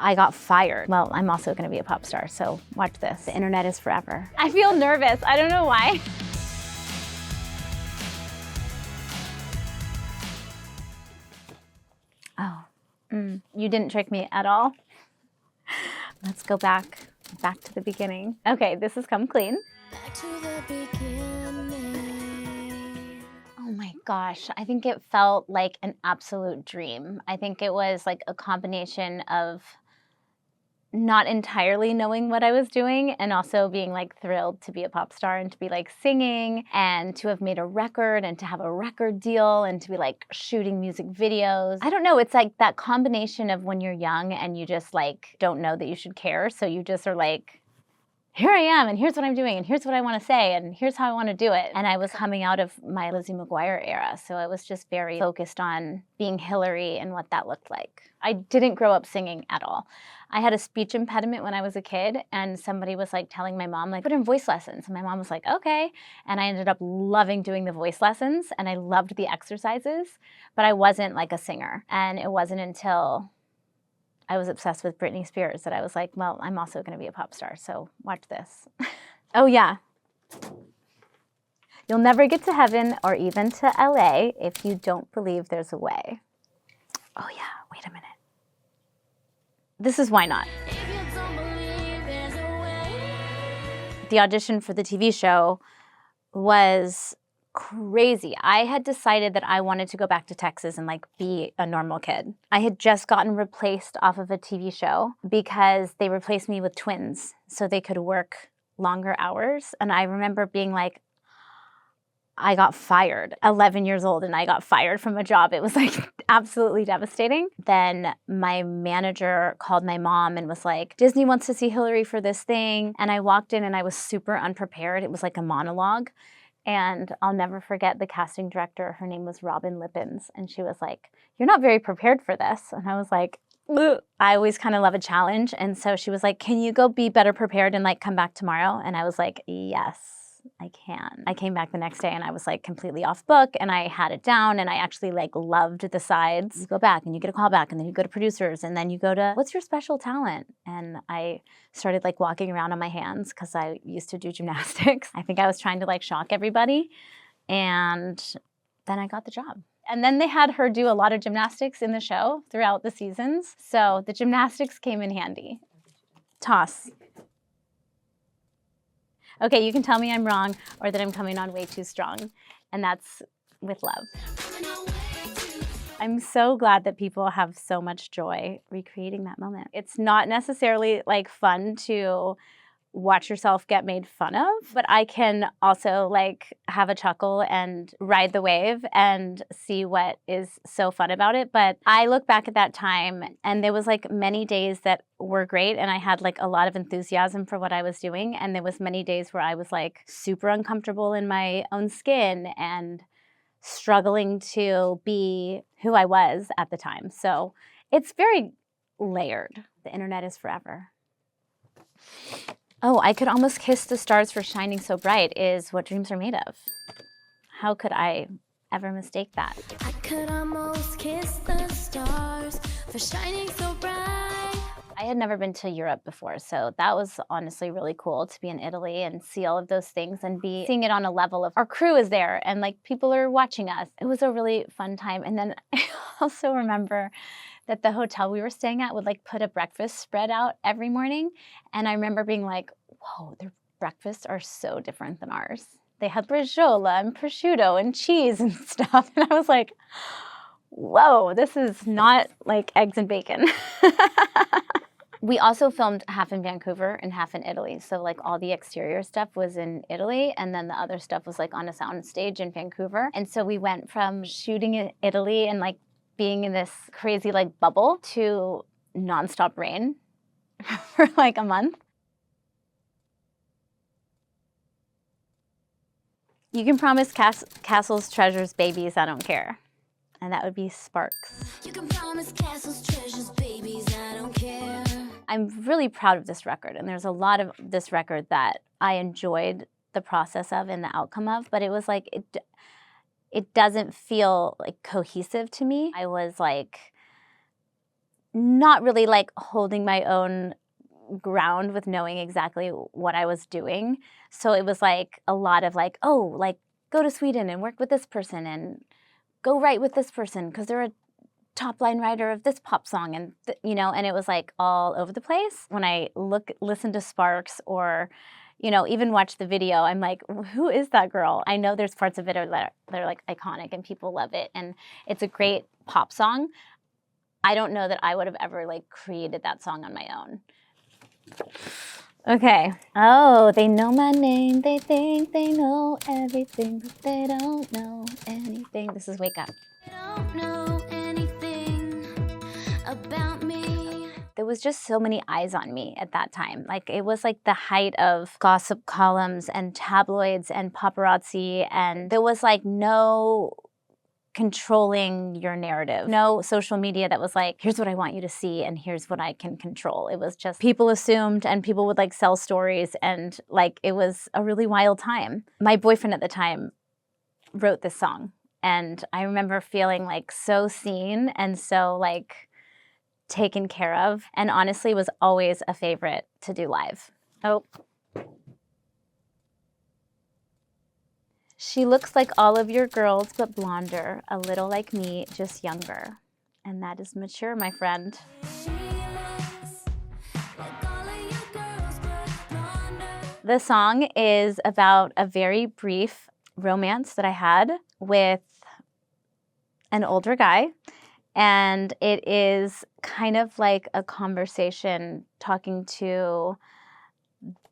I got fired. Well, I'm also gonna be a pop star, so watch this. The internet is forever. I feel nervous, I don't know why. Oh, you didn't trick me at all. Let's go back to the beginning. Okay, this is Come Clean. Back to the beginning. Oh my gosh, I think it felt like an absolute dream. I think it was like a combination of not entirely knowing what I was doing and also being like thrilled to be a pop star and to be like singing and to have made a record and to have a record deal and to be like shooting music videos. I don't know, it's like that combination of when you're young and you just like don't know that you should care, so you just are like, here I am, and here's what I'm doing, and here's what I want to say, and here's how I want to do it. And I was coming out of my Lizzie McGuire era, so I was just very focused on being Hilary and what that looked like. I didn't grow up singing at all. I had a speech impediment when I was a kid, and somebody was like telling my mom, like, put in voice lessons. And my mom was like, okay. And I ended up loving doing the voice lessons, and I loved the exercises, but I wasn't like a singer. And it wasn't until I was obsessed with Britney Spears that I was like, well, I'm also gonna be a pop star, so watch this. Oh yeah. You'll never get to heaven or even to LA if you don't believe there's a way. Oh yeah, wait a minute. This is Why Not. The audition for the TV show was crazy. I had decided that I wanted to go back to Texas and like be a normal kid. I had just gotten replaced off of a TV show because they replaced me with twins so they could work longer hours. And I remember being like, I got fired, 11 years old, and I got fired from a job. It was like absolutely devastating. Then my manager called my mom and was like, Disney wants to see Hilary for this thing. And I walked in and I was super unprepared. It was like a monologue. And I'll never forget the casting director. Her name was Robin Lippens. And she was like, you're not very prepared for this. And I was like, ugh. I always kind of love a challenge. And so she was like, can you go be better prepared and like come back tomorrow? And I was like, yes, I can. I came back the next day and I was like completely off book and I had it down and I actually like loved the sides. You go back and you get a call back and then you go to producers and then you go to, what's your special talent? And I started like walking around on my hands because I used to do gymnastics. I think I was trying to like shock everybody. And then I got the job. And then they had her do a lot of gymnastics in the show throughout the seasons. So the gymnastics came in handy. Toss. Okay, you can tell me I'm wrong or that I'm coming on way too strong. And that's with love. I'm so glad that people have so much joy recreating that moment. It's not necessarily like fun to watch yourself get made fun of, but I can also like have a chuckle and ride the wave and see what is so fun about it. But I look back at that time and there was like many days that were great and I had like a lot of enthusiasm for what I was doing. And there was many days where I was like super uncomfortable in my own skin and struggling to be who I was at the time. So it's very layered. The internet is forever. Oh, I could almost kiss the stars for shining so bright is what dreams are made of. How could I ever mistake that? I could almost kiss the stars for shining so bright. I had never been to Europe before, so that was honestly really cool to be in Italy and see all of those things and be seeing it on a level of our crew is there and like people are watching us. It was a really fun time. And then I also remember that the hotel we were staying at would like put a breakfast spread out every morning. And I remember being like, whoa, their breakfasts are so different than ours. They had bracciola and prosciutto and cheese and stuff. And I was like, whoa, this is not like eggs and bacon. We also filmed half in Vancouver and half in Italy. So like all the exterior stuff was in Italy and then the other stuff was like on a sound stage in Vancouver. And so we went from shooting in Italy and like being in this crazy like bubble to nonstop rain for like a month. You can promise castles, treasures, babies, I don't care. And that would be Sparks. You can promise castles, treasures, babies, I don't care. I'm really proud of this record, and there's a lot of this record that I enjoyed the process of and the outcome of, but it was like, it doesn't feel like cohesive to me. I was like not really like holding my own ground with knowing exactly what I was doing. So it was like a lot of like, oh, like go to Sweden and work with this person and go write with this person because they're a top line writer of this pop song, and you know, and it was like all over the place. When I listen to Sparks or, you know, even watch the video, I'm like, who is that girl? I know there's parts of it that are like iconic and people love it, and it's a great pop song. I don't know that I would have ever like created that song on my own. Okay. Oh, they know my name. They think they know everything, but they don't know anything. This is Wake Up. They don't know anything about me. There was just so many eyes on me at that time. Like, it was like the height of gossip columns and tabloids and paparazzi, and there was like no controlling your narrative. No social media that was like, here's what I want you to see and here's what I can control. It was just people assumed and people would like sell stories, and like it was a really wild time. My boyfriend at the time wrote this song, and I remember feeling like so seen and so like taken care of, and honestly was always a favorite to do live. Oh. She looks like all of your girls, but blonder, a little like me, just younger. And that is mature, my friend. The song is about a very brief romance that I had with an older guy. And it is kind of like a conversation talking to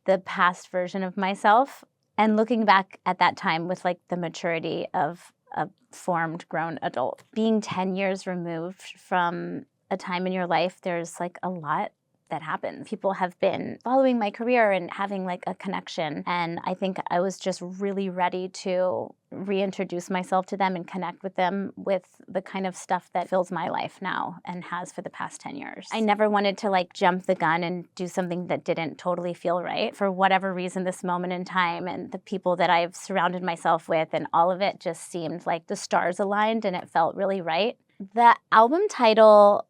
the past version of myself, and looking back at that time with like the maturity of a formed grown adult. Being 10 years removed from a time in your life, there's like a lot that happens. People have been following my career and having like a connection. And I think I was just really ready to reintroduce myself to them and connect with them with the kind of stuff that fills my life now and has for the past 10 years. I never wanted to like jump the gun and do something that didn't totally feel right. For whatever reason, this moment in time and the people that I've surrounded myself with and all of it just seemed like the stars aligned and it felt really right. The album title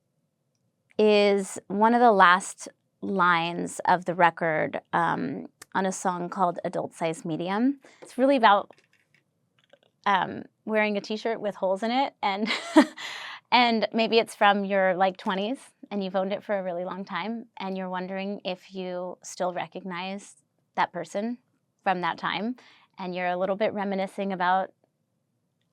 is one of the last lines of the record on a song called Adult Size Medium. It's really about wearing a t-shirt with holes in it, and and maybe it's from your like 20s and you've owned it for a really long time and you're wondering if you still recognize that person from that time, and you're a little bit reminiscing about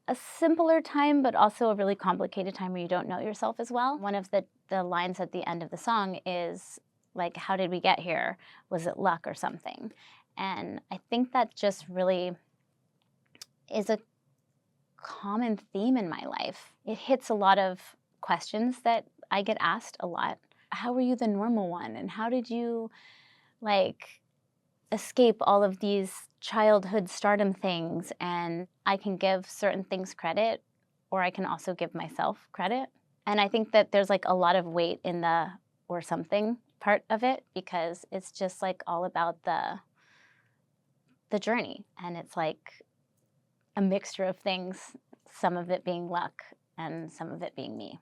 a simpler time, but also a really complicated time where you don't know yourself as well. One of the lines at the end of the song is like, how did we get here? Was it luck or something? And I think that just really is a common theme in my life. It hits a lot of questions that I get asked a lot. How were you the normal one? And how did you like escape all of these childhood stardom things? And I can give certain things credit, or I can also give myself credit. And I think that there's like a lot of weight in the or something part of it, because it's just like all about the journey. And it's like a mixture of things, some of it being luck and some of it being me.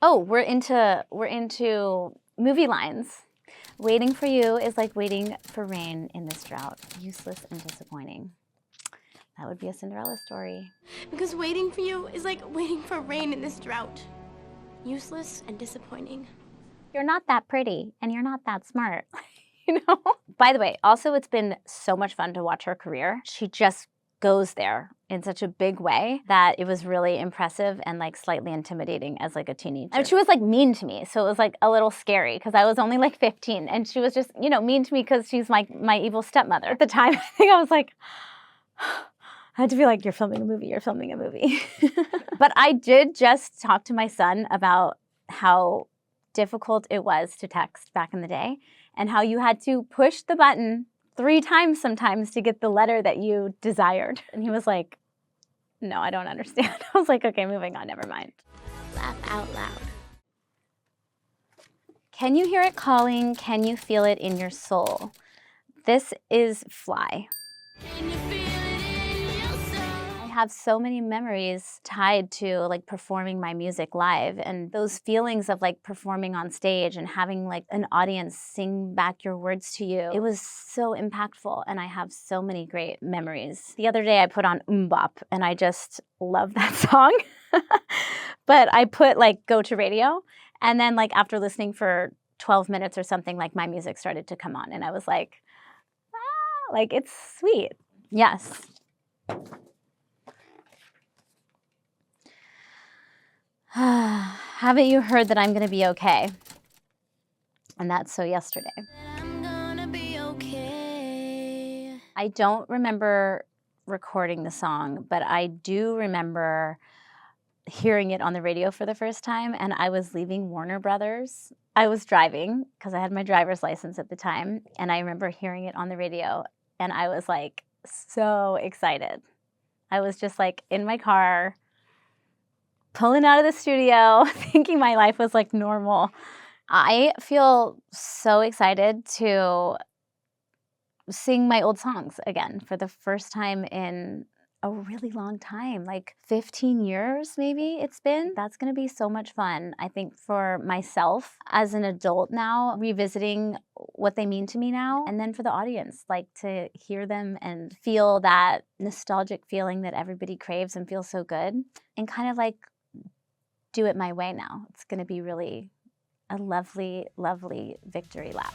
Oh, we're into movie lines. Waiting for you is like waiting for rain in this drought. Useless and disappointing. That would be a Cinderella story. Because waiting for you is like waiting for rain in this drought. Useless and disappointing. You're not that pretty and you're not that smart. You know? By the way, also it's been so much fun to watch her career. She just goes there in such a big way that it was really impressive and like slightly intimidating as like a teenager. And she was like mean to me, so it was like a little scary because I was only like 15 and she was just, you know, mean to me because she's my evil stepmother. At the time, I think I was like, I had to be like, you're filming a movie, you're filming a movie. But I did just talk to my son about how difficult it was to text back in the day and how you had to push the button 3 times sometimes to get the letter that you desired. And he was like, no, I don't understand. I was like, okay, moving on, never mind. Laugh out loud. Can you hear it calling? Can you feel it in your soul? This is Fly. Can you feel it in your soul? I have so many memories tied to like performing my music live, and those feelings of like performing on stage and having like an audience sing back your words to you. It was so impactful, and I have so many great memories. The other day I put on Bop, and I just love that song. But I put like Go to Radio, and then like after listening for 12 minutes or something, like my music started to come on, and I was like, ah, like it's sweet. Yes. Haven't you heard that I'm gonna be okay? And that's So Yesterday. I'm gonna be okay. I don't remember recording the song, but I do remember hearing it on the radio for the first time, and I was leaving Warner Brothers. I was driving because I had my driver's license at the time, and I remember hearing it on the radio, and I was like so excited. I was just like in my car, pulling out of the studio, thinking my life was like normal. I feel so excited to sing my old songs again for the first time in a really long time, like 15 years maybe it's been. That's gonna be so much fun, I think, for myself as an adult now, revisiting what they mean to me now, and then for the audience, like to hear them and feel that nostalgic feeling that everybody craves and feels so good, and kind of like do it my way now. It's gonna be really a lovely, lovely victory lap.